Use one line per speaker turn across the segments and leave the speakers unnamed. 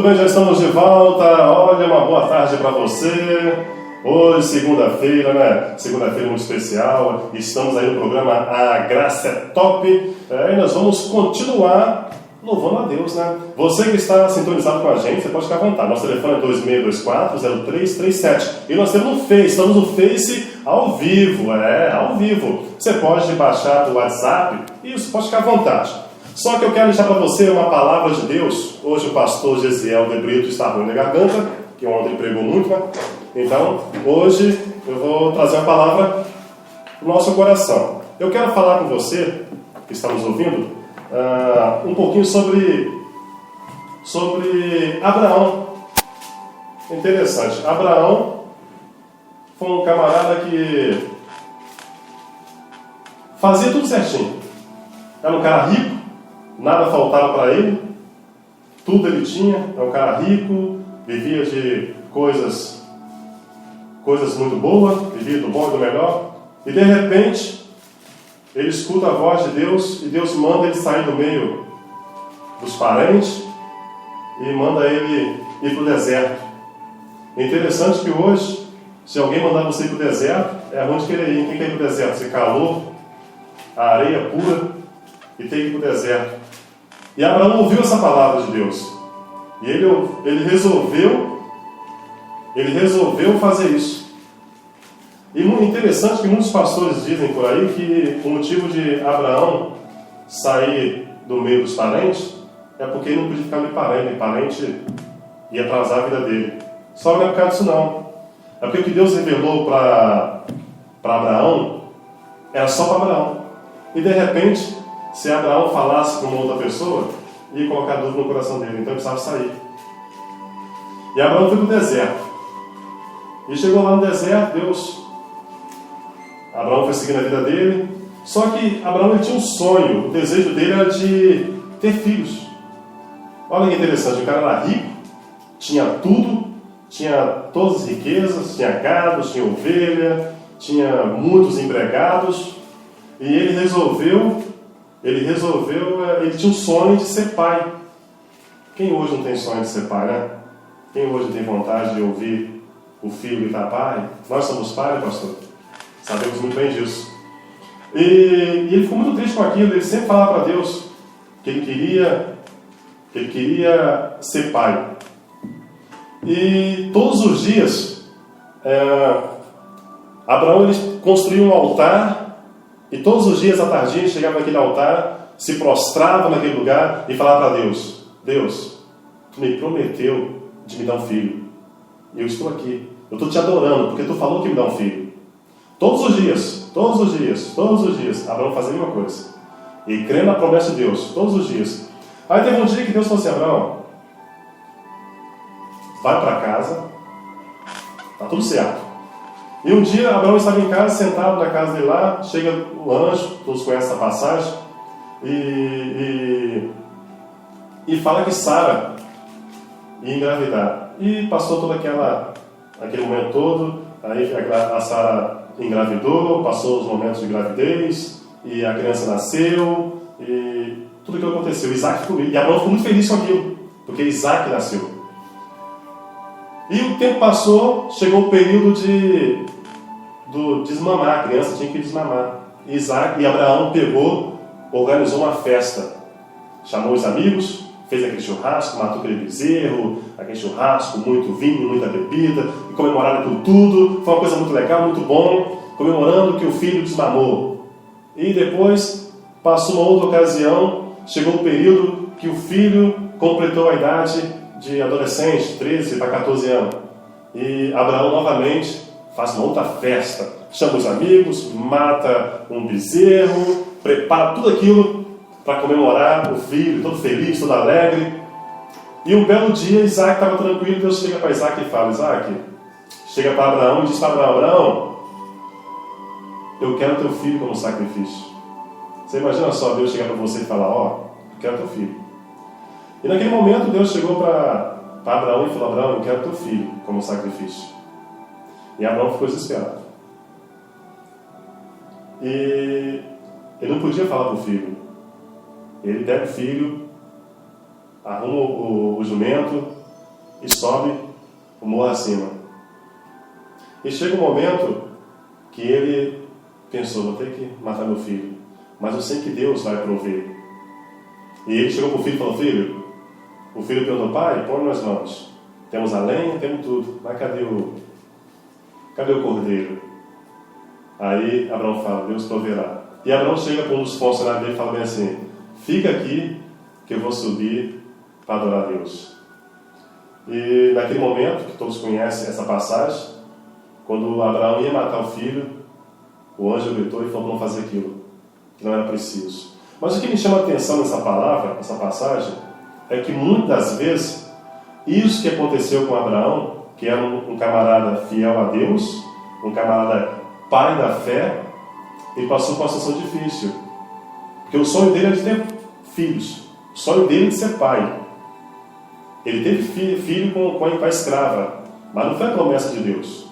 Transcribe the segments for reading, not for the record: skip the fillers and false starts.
bem, já estamos de volta. Olha, uma boa tarde para você. Hoje, segunda-feira, né? Segunda-feira muito especial. Estamos aí no programa A Graça é Top. E nós vamos continuar louvando a Deus, né? Você que está sintonizado com a gente, você pode ficar à vontade. Nosso telefone é 2624-0337. E nós temos no Face, estamos no Face ao vivo, ao vivo. Você pode baixar o WhatsApp e você pode ficar à vontade. Só que eu quero deixar para você uma palavra de Deus. Hoje o pastor Gesiel de Brito está ruim na garganta, que ontem pregou muito, né? Então, hoje eu vou trazer uma palavra para o nosso coração. Eu quero falar com você, que está nos ouvindo, um pouquinho sobre Abraão. Interessante. Abraão foi um camarada que fazia tudo certinho. Era um cara rico, nada faltava para ele, tudo ele tinha. É um cara rico, vivia de coisas muito boas, vivia do bom e do melhor. E de repente, ele escuta a voz de Deus e Deus manda ele sair do meio dos parentes e manda ele ir para o deserto. É interessante que hoje, se alguém mandar você ir para o deserto, é ruim de querer ir. Quem quer ir para o deserto? Você calor, a areia pura e tem que ir para o deserto. E Abraão ouviu essa palavra de Deus. E ele resolveu fazer isso. E muito interessante que muitos pastores dizem por aí que o motivo de Abraão sair do meio dos parentes é porque ele não podia ficar meio parente. Parente ia atrasar a vida dele. Só que não é por causa disso não. É porque o que Deus revelou para Abraão era só para Abraão. E de repente, se Abraão falasse com uma outra pessoa, ia colocar dúvida no coração dele. Então ele precisava sair. E Abraão foi para o deserto. E chegou lá no deserto, Abraão foi seguindo a vida dele. Só que Abraão ele tinha um sonho. O desejo dele era de ter filhos. Olha que interessante. O cara era rico, tinha tudo, tinha todas as riquezas, tinha gado, tinha ovelha, tinha muitos empregados. E ele tinha um sonho de ser pai. Quem hoje não tem sonho de ser pai, né? Quem hoje tem vontade de ouvir o filho gritar pai? Nós somos pais, pastor? Sabemos muito bem disso. E ele ficou muito triste com aquilo. Ele sempre falava para Deus que ele queria ser pai. E todos os dias, Abraão ele construiu um altar. E todos os dias à tardinha ele chegava naquele altar, se prostrava naquele lugar e falava para Deus: Deus, tu me prometeu de me dar um filho. E eu estou aqui. Eu estou te adorando porque tu falou que me dá um filho. Todos os dias, Abraão fazia a mesma coisa. E crendo na promessa de Deus, todos os dias. Aí teve um dia que Deus falou assim: Abraão, vai para casa, tá tudo certo. E um dia Abraão estava em casa, sentado na casa dele lá, chega o anjo, todos conhecem essa passagem, e fala que Sara ia engravidar. E passou todo aquele momento todo, aí a Sara engravidou, passou os momentos de gravidez, e a criança nasceu, e tudo aquilo aconteceu. E Abraão ficou muito feliz com aquilo, porque Isaac nasceu. E o tempo passou, chegou o período de desmamar, a criança tinha que desmamar. E Abraão organizou uma festa, chamou os amigos, fez aquele churrasco, matou aquele bezerro, aquele churrasco, muito vinho, muita bebida, e comemoraram aquilo tudo. Foi uma coisa muito legal, muito bom, comemorando que o filho desmamou. E depois, passou uma outra ocasião, chegou o período que o filho completou a idade de adolescente, 13 para 14 anos. E Abraão novamente faz uma outra festa, chama os amigos, mata um bezerro, prepara tudo aquilo para comemorar o filho, todo feliz, todo alegre. E um belo dia, Isaac estava tranquilo, Deus chega para Isaac e fala: Isaac, chega para Abraão e diz para Abraão, eu quero teu filho como sacrifício. Você imagina só Deus chegar para você e falar: eu quero teu filho. E naquele momento Deus chegou para Abraão e falou: Abraão, eu quero teu filho como sacrifício. E Abraão ficou desesperado. E ele não podia falar para o filho. Ele pega o filho, arruma o jumento, e sobe o morro acima. E chega um momento que ele pensou, vou ter que matar meu filho, mas eu sei que Deus vai prover. E ele chegou para o filho e falou, filho, o filho perguntou, pai, põe nas mãos. Temos a lenha, temos tudo, mas cadê o cordeiro? Aí Abraão fala, Deus proverá. E Abraão chega para um dos funcionários dele e fala bem assim, fica aqui que eu vou subir para adorar a Deus. E naquele momento, que todos conhecem essa passagem, quando Abraão ia matar o filho, o anjo gritou e falou para não fazer aquilo, que não era preciso. Mas o que me chama a atenção nessa palavra, nessa passagem, é que muitas vezes, isso que aconteceu com Abraão, que era um camarada fiel a Deus, um camarada pai da fé, ele passou por uma situação difícil. Porque o sonho dele era de ter filhos. O sonho dele é de ser pai. Ele teve filho com a escrava, mas não foi a promessa de Deus.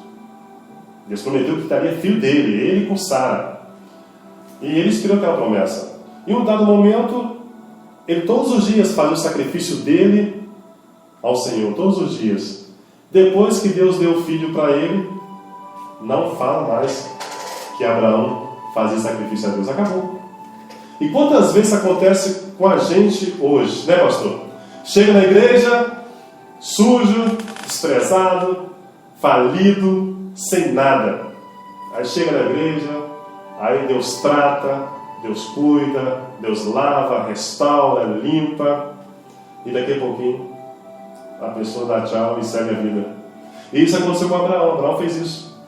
Deus prometeu que daria filho dele, ele com Sara. E ele esperou aquela promessa. Em um dado momento, ele todos os dias fazia o sacrifício dele ao Senhor, todos os dias. Depois que Deus deu o filho para ele, não fala mais que Abraão fazia sacrifício a Deus. Acabou. E quantas vezes acontece com a gente hoje, né, pastor? Chega na igreja, sujo, desprezado, falido, sem nada. Aí chega na igreja, aí Deus trata, Deus cuida, Deus lava, restaura, limpa, e daqui a pouquinho a pessoa dá tchau e segue a vida. E isso aconteceu com Abraão. Abraão fez isso.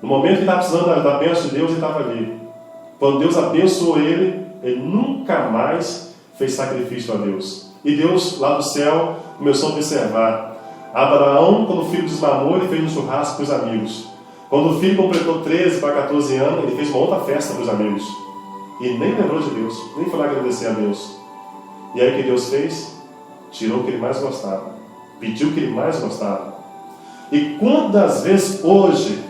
No momento que estava precisando da bênção de Deus, ele estava ali. Quando Deus abençoou ele, ele nunca mais fez sacrifício a Deus. E Deus, lá do céu, começou a observar. Abraão, quando o filho desmamou, ele fez um churrasco para os amigos. Quando o filho completou 13 para 14 anos, ele fez uma outra festa para os amigos. E nem lembrou de Deus, nem foi lá agradecer a Deus. E aí o que Deus fez? Tirou o que ele mais gostava. Pediu o que ele mais gostava. E quantas vezes hoje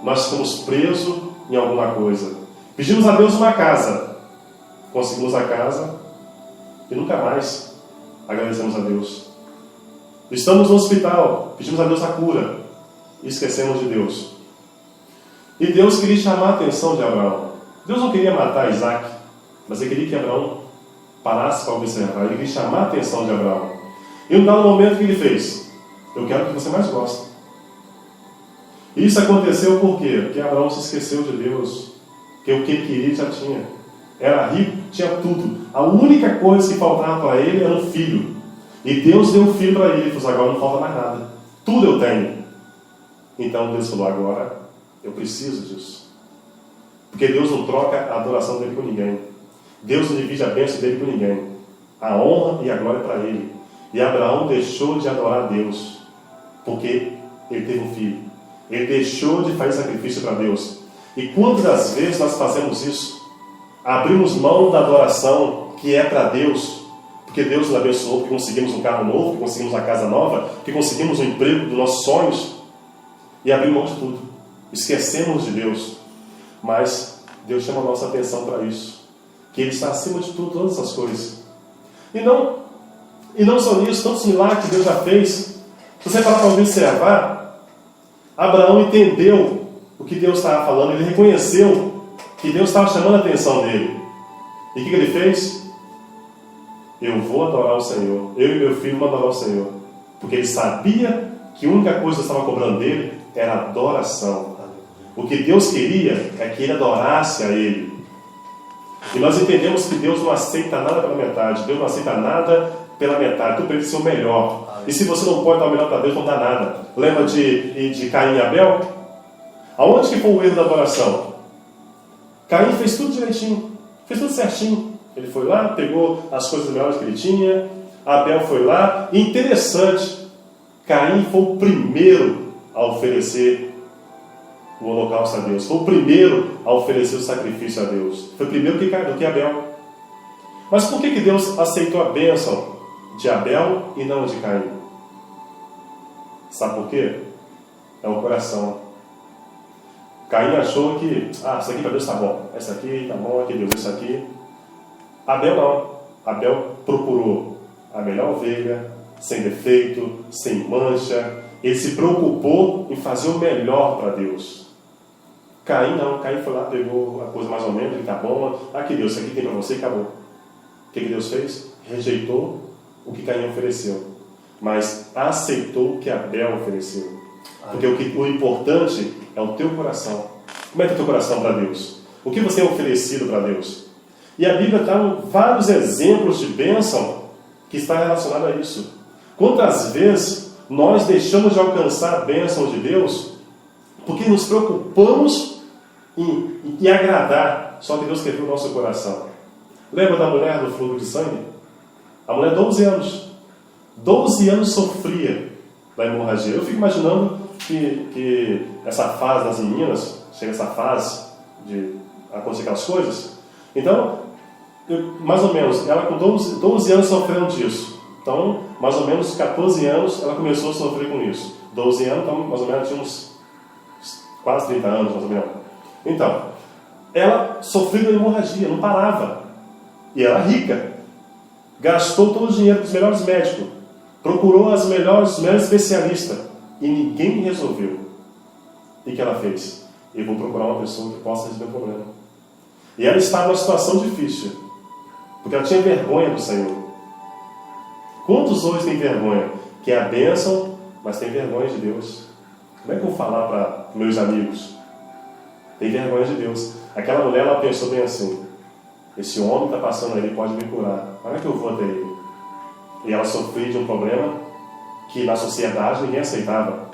nós ficamos presos em alguma coisa? Pedimos a Deus uma casa. Conseguimos a casa e nunca mais agradecemos a Deus. Estamos no hospital, pedimos a Deus a cura e esquecemos de Deus. E Deus queria chamar a atenção de Abraão. Deus não queria matar Isaac, mas ele queria que Abraão parasse para observar. Ele queria chamar a atenção de Abraão. E no dado momento que ele fez, eu quero que você mais goste. Isso aconteceu por quê? Porque Abraão se esqueceu de Deus. Porque o que ele queria já tinha. Era rico, tinha tudo. A única coisa que faltava para ele era um filho. E Deus deu um filho para ele. Ele falou, agora não falta mais nada. Tudo eu tenho. Então Deus falou, agora eu preciso disso. Porque Deus não troca a adoração dele com ninguém. Deus não divide a bênção dele com ninguém. A honra e a glória é para ele. E Abraão deixou de adorar a Deus. Porque ele teve um filho. Ele deixou de fazer sacrifício para Deus. E quantas vezes nós fazemos isso? Abrimos mão da adoração que é para Deus, porque Deus nos abençoou, porque conseguimos um carro novo, porque conseguimos uma casa nova, porque conseguimos um emprego dos nossos sonhos, e abrimos mão de tudo. Esquecemos de Deus. Mas Deus chama a nossa atenção para isso, que Ele está acima de tudo, todas essas coisas. E não só nisso, tantos milagres que Deus já fez. Se você parar para observar, Abraão entendeu o que Deus estava falando, ele reconheceu que Deus estava chamando a atenção dele. E o que ele fez? Eu vou adorar o Senhor. Eu e meu filho vamos adorar o Senhor. Porque ele sabia que a única coisa que estava cobrando dele era adoração. O que Deus queria é que ele adorasse a Ele. E nós entendemos que Deus não aceita nada pela metade. Deus não aceita nada pela metade. Tudo para ele ser o melhor. E se você não pode dar o melhor para Deus, não dá nada. Lembra de Caim e Abel? Aonde que foi o erro da adoração? Caim fez tudo direitinho. Fez tudo certinho. Ele foi lá, pegou as coisas melhores que ele tinha. Abel foi lá. E interessante, Caim foi o primeiro a oferecer o holocausto a Deus. Foi o primeiro a oferecer o sacrifício a Deus. Foi primeiro do que Abel. Mas por que Deus aceitou a bênção de Abel e não de Caim? Sabe por quê? É o coração. Caim achou que, isso aqui para Deus está bom. Esse aqui está bom, aqui Deus, isso aqui. Abel não. Abel procurou a melhor ovelha, sem defeito, sem mancha. Ele se preocupou em fazer o melhor para Deus. Caim não, Caim foi lá, pegou a coisa mais ou menos, e tá bom, aqui Deus, isso aqui tem para você e acabou. O que Deus fez? Rejeitou o que Caim ofereceu, mas aceitou o que Abel ofereceu. Porque o importante é o teu coração. Como é que é o teu coração para Deus? O que você tem oferecido para Deus? E a Bíblia dá vários exemplos de bênção que está relacionado a isso. Quantas vezes nós deixamos de alcançar a bênção de Deus porque nos preocupamos em agradar, só que Deus quer ver o nosso coração. Lembra da mulher do fluxo de sangue? A mulher, 12 anos. 12 anos sofria da hemorragia. Eu fico imaginando que essa fase das meninas, chega essa fase de acontecer aquelas coisas. Então, mais ou menos, ela com 12 anos sofrendo disso. Então, mais ou menos 14 anos ela começou a sofrer com isso. 12 anos, então, mais ou menos, tinha uns quase 30 anos, mais ou menos. Então, ela sofreu de hemorragia, não parava. E ela rica. Gastou todo o dinheiro dos melhores médicos. Procurou os melhores especialistas. E ninguém resolveu. E o que ela fez? Eu vou procurar uma pessoa que possa resolver o problema. E ela estava numa situação difícil. Porque ela tinha vergonha do Senhor. Quantos hoje têm vergonha? Que é a bênção, mas tem vergonha de Deus. Como é que eu vou falar para meus amigos? Tem vergonha de Deus. Aquela mulher, ela pensou bem assim: esse homem está passando ali, pode me curar. Como é que eu vou até ele? E ela sofreu de um problema que na sociedade ninguém aceitava.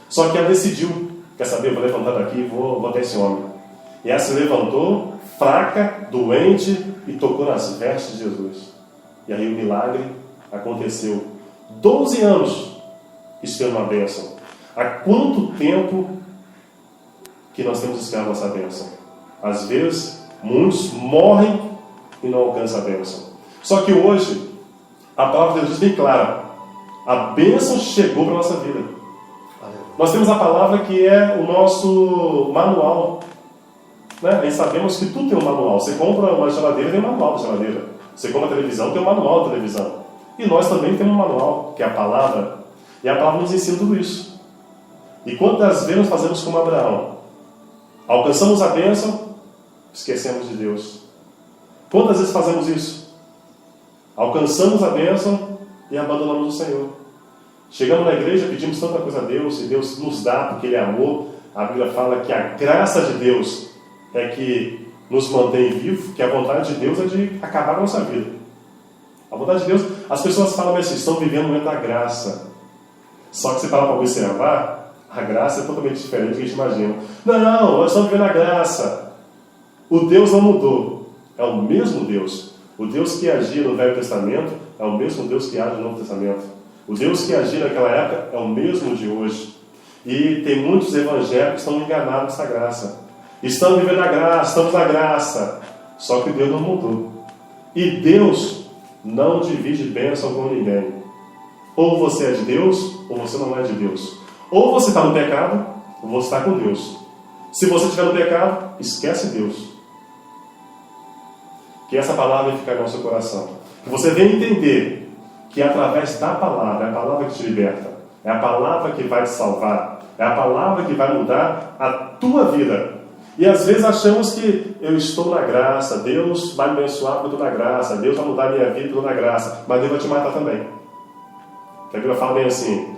Só que ela decidiu: quer saber, eu vou levantar daqui e vou até esse homem. E ela se levantou, fraca, doente, e tocou nas vestes de Jesus. E aí o milagre aconteceu. 12 anos esperando uma bênção. Há quanto tempo que nós temos esperado nossa bênção? Às vezes, muitos morrem e não alcançam a bênção. Só que hoje, a palavra de Deus diz bem clara: a bênção chegou para a nossa vida. Nós temos a palavra que é o nosso manual. Né? E sabemos que tudo tem um manual. Você compra uma geladeira, tem um manual da geladeira. Você compra a televisão, tem um manual da televisão. E nós também temos um manual, que é a palavra. E a palavra nos ensina tudo isso. E quantas vezes nós fazemos como Abraão? Alcançamos a bênção, esquecemos de Deus. Quantas vezes fazemos isso? Alcançamos a bênção e abandonamos o Senhor. Chegamos na igreja, pedimos tanta coisa a Deus, e Deus nos dá porque Ele é amor. A Bíblia fala que a graça de Deus é que nos mantém vivos, que a vontade de Deus é de acabar com a nossa vida. A vontade de Deus, as pessoas falam assim: estão vivendo o momento da graça. Só que você para observar, a graça é totalmente diferente do que a gente imagina. Não, nós estamos vivendo a graça. O Deus não mudou. É o mesmo Deus. O Deus que agia no Velho Testamento é o mesmo Deus que age no Novo Testamento. O Deus que agia naquela época é o mesmo de hoje. E tem muitos evangélicos que estão enganados nessa graça. Estamos vivendo a graça, estamos na graça. Só que Deus não mudou. E Deus não divide bênção com ninguém. Ou você é de Deus, ou você não é de Deus. Ou você está no pecado, ou você está com Deus. Se você estiver no pecado, esquece Deus. Que essa palavra fique no nosso coração. Que você venha entender que através da palavra, é a palavra que te liberta. É a palavra que vai te salvar. É a palavra que vai mudar a tua vida. E às vezes achamos que eu estou na graça, Deus vai me abençoar porque eu estou na graça, Deus vai mudar a minha vida porque eu estou na graça, mas Deus vai te matar também. A Bíblia fala bem assim: